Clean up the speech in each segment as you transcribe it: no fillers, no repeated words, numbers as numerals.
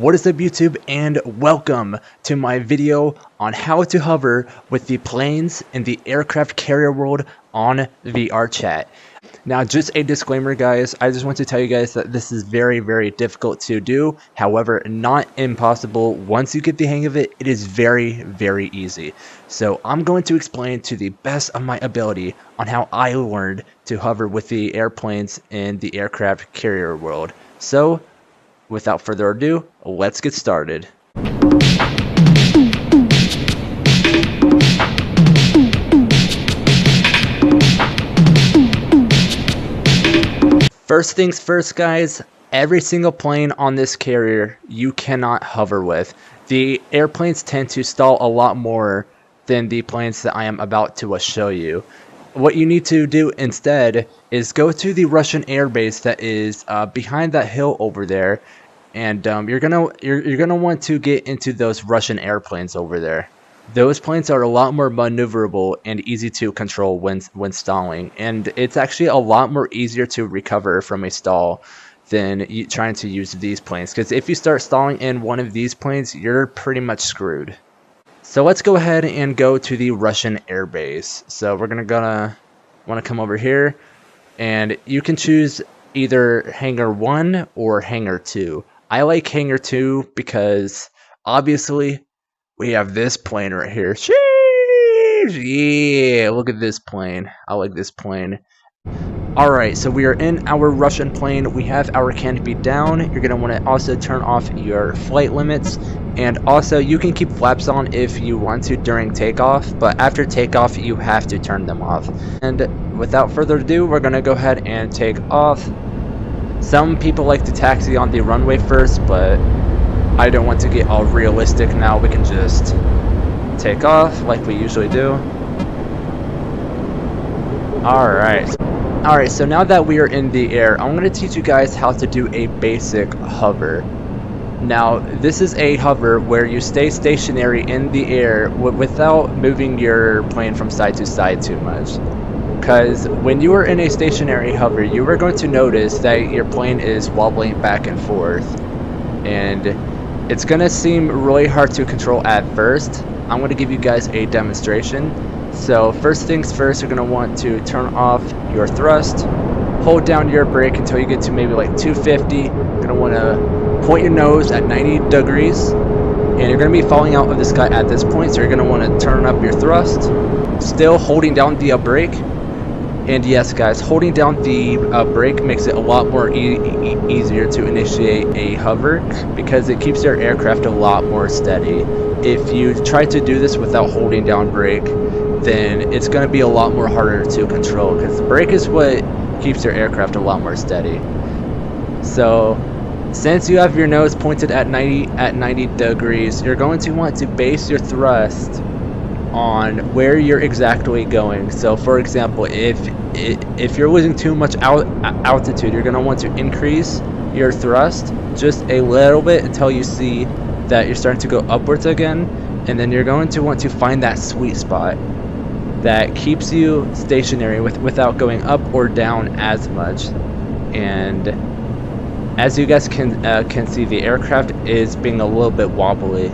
What is up, YouTube, and welcome to my video on how to hover with the planes in the aircraft carrier world on VRChat. Now, just a disclaimer, guys, I just want to tell you guys that this is very difficult to do. However, not impossible. Once you get the hang of it, it is very easy. So I'm going to explain to the best of my ability on how I learned to hover with the airplanes in the aircraft carrier world. So without further ado, let's get started. First things first, guys, every single plane on this carrier you cannot hover with. The airplanes tend to stall a lot more than the planes that I am about to show you. What you need to do instead is go to the Russian airbase that is behind that hill over there, and you're gonna want to get into those Russian airplanes over there. Those planes are a lot more maneuverable and easy to control when stalling, and it's actually a lot more easier to recover from a stall than trying to use these planes, because if you start stalling in one of these planes, you're pretty much screwed. So let's go ahead and go to the Russian airbase. So we're gonna want to come over here, and you can choose either hangar 1 or hangar 2. I like hangar 2 because obviously we have this plane right here. Sheesh! Yeah, look at this plane. I like this plane. Alright, so we are in our Russian plane. We have our canopy down. You're going to want to also turn off your flight limits. And also, you can keep flaps on if you want to during takeoff, but after takeoff, you have to turn them off. And without further ado, we're going to go ahead and take off. Some people like to taxi on the runway first, but I don't want to get all realistic now. We can just take off like we usually do. Alright, so now that we are in the air, I'm going to teach you guys how to do a basic hover. Now, this is a hover where you stay stationary in the air without moving your plane from side to side too much. Because when you are in a stationary hover, you are going to notice that your plane is wobbling back and forth. And it's going to seem really hard to control at first. I'm going to give you guys a demonstration. So first things first, you're going to want to turn off your thrust. Hold down your brake until you get to maybe like 250. You're going to want to point your nose at 90 degrees. And you're going to be falling out of the sky at this point. So you're going to want to turn up your thrust. Still holding down the brake. And yes, guys, holding down the brake makes it a lot more easier to initiate a hover, because it keeps your aircraft a lot more steady. If you try to do this without holding down brake, then it's going to be a lot more harder to control, because the brake is what keeps your aircraft a lot more steady. So since you have your nose pointed at 90 degrees, you're going to want to base your thrust on where you're exactly going. So for example, if you're losing too much altitude, you're going to want to increase your thrust just a little bit until you see that you're starting to go upwards again, and then you're going to want to find that sweet spot that keeps you stationary without going up or down as much. And as you guys can see, the aircraft is being a little bit wobbly.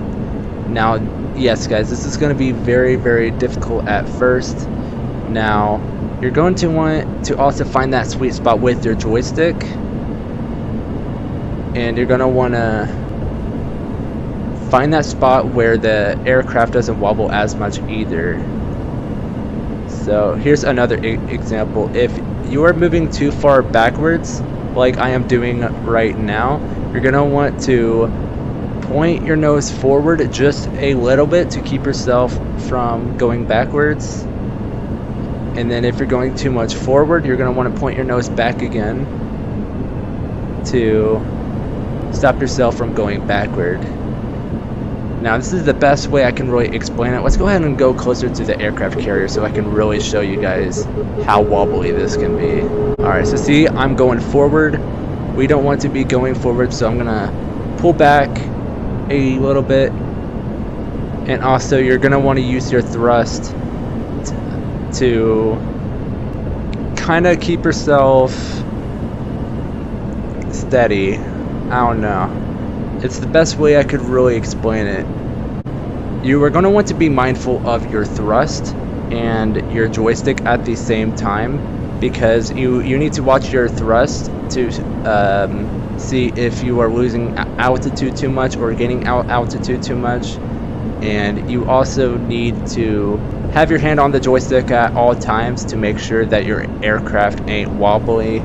Now, yes, guys, this is going to be very difficult at first. Now, you're going to want to also find that sweet spot with your joystick, and you're going to want to find that spot where the aircraft doesn't wobble as much either. So here's another example. If you are moving too far backwards, like I am doing right now, you're going to want to point your nose forward just a little bit to keep yourself from going backwards. And then if you're going too much forward, you're going to want to point your nose back again to stop yourself from going backward. Now, this is the best way I can really explain it. Let's go ahead and go closer to the aircraft carrier so I can really show you guys how wobbly this can be. Alright, so see, I'm going forward. We don't want to be going forward, so I'm going to pull back a little bit. And also, you're going to want to use your thrust to kind of keep yourself steady. I don't know. It's the best way I could really explain it. You are going to want to be mindful of your thrust and your joystick at the same time, because you need to watch your thrust to see if you are losing altitude too much or gaining altitude too much. And you also need to have your hand on the joystick at all times to make sure that your aircraft ain't wobbly.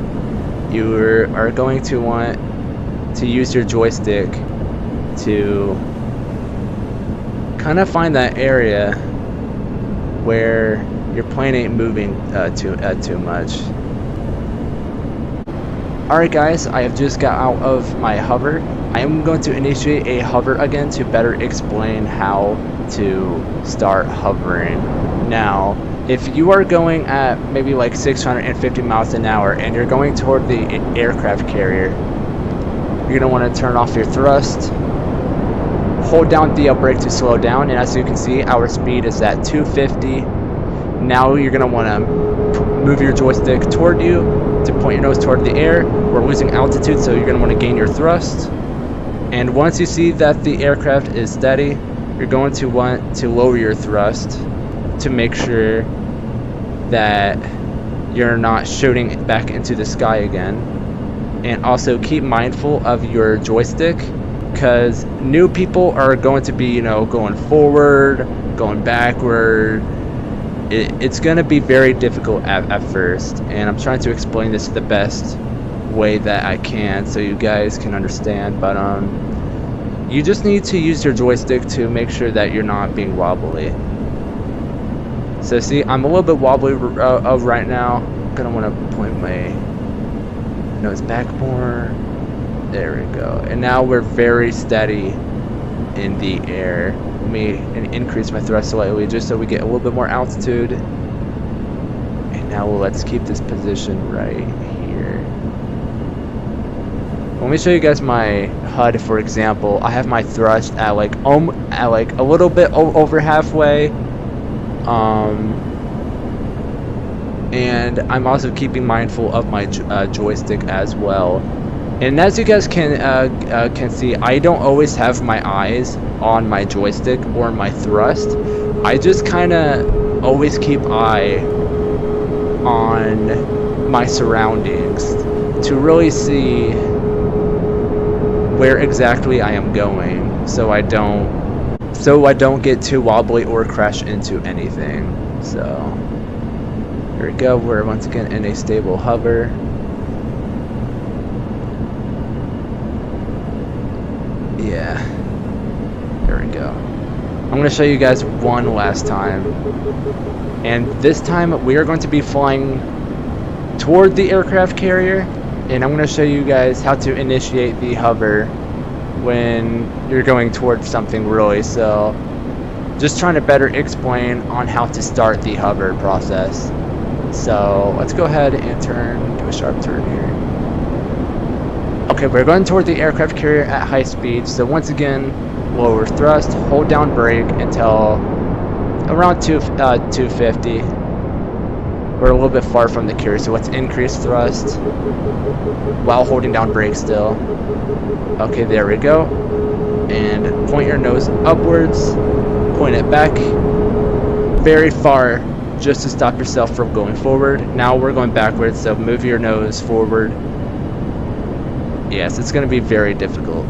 You are going to want to use your joystick to kind of find that area where your plane ain't moving too much. Alright guys, I have just got out of my hover. I am going to initiate a hover again to better explain how to start hovering. Now, if you are going at maybe like 650 miles an hour and you're going toward the aircraft carrier, you're going to want to turn off your thrust, hold down the brake to slow down, and as you can see, our speed is at 250. Now you're going to want to move your joystick toward you to point your nose toward the air. We're losing altitude, so you're going to want to gain your thrust. And once you see that the aircraft is steady, you're going to want to lower your thrust to make sure that you're not shooting back into the sky again. And also keep mindful of your joystick, because new people are going to be, going forward, going backward. It's going to be very difficult at first, and I'm trying to explain this the best way that I can so you guys can understand. But you just need to use your joystick to make sure that you're not being wobbly. So see, I'm a little bit wobbly right now. I'm gonna want to point my nose back more. There we go. And now we're very steady in the air. Let me increase my thrust slightly just so we get a little bit more altitude. And now let's keep this position right here. Let me show you guys my HUD, for example. I have my thrust at like a little bit over halfway. And I'm also keeping mindful of my joystick as well. And as you guys can see, I don't always have my eyes on my joystick or my thrust. I just kind of always keep eye on my surroundings to really see where exactly I am going, so I don't get too wobbly or crash into anything. So here we go. We're once again in a stable hover. Yeah, there we go. I'm going to show you guys one last time, and this time we are going to be flying toward the aircraft carrier, and I'm going to show you guys how to initiate the hover when you're going towards something really. So just trying to better explain on how to start the hover process. So let's go ahead and do a sharp turn here. Okay, we're going toward the aircraft carrier at high speed, so once again, lower thrust, hold down brake until around 250. We're a little bit far from the carrier, so let's increase thrust while holding down brake still. Okay, there we go. And point your nose upwards, point it back very far just to stop yourself from going forward. Now we're going backwards, so move your nose forward. Yes, it's going to be very difficult.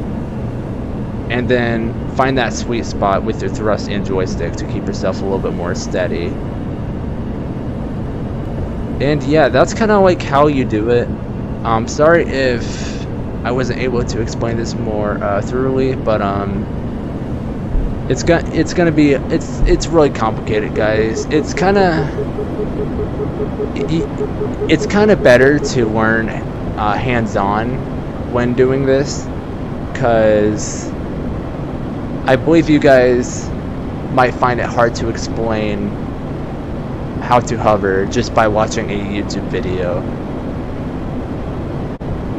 And then find that sweet spot with your thrust and joystick to keep yourself a little bit more steady. And yeah, that's kind of like how you do it. Sorry if I wasn't able to explain this more thoroughly, but it's really complicated, guys. It's kind of better to learn hands-on when doing this, because I believe you guys might find it hard to explain how to hover just by watching a YouTube video.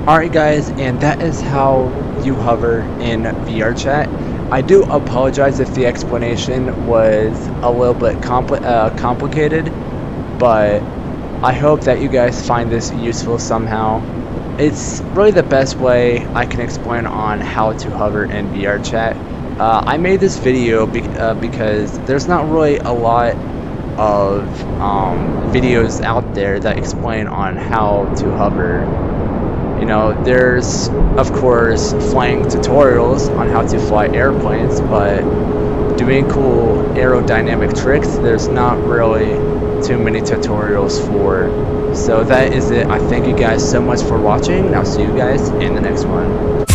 Alright guys, and that is how you hover in VRChat. I do apologize if the explanation was a little bit complicated, but I hope that you guys find this useful somehow. it's really the best way I can explain on how to hover in VRChat. I made this video because there's not really a lot of videos out there that explain on how to hover. You know, there's of course flying tutorials on how to fly airplanes, but doing cool aerodynamic tricks, there's not really too many tutorials for. So that is it. I thank you guys so much for watching, and I'll see you guys in the next one.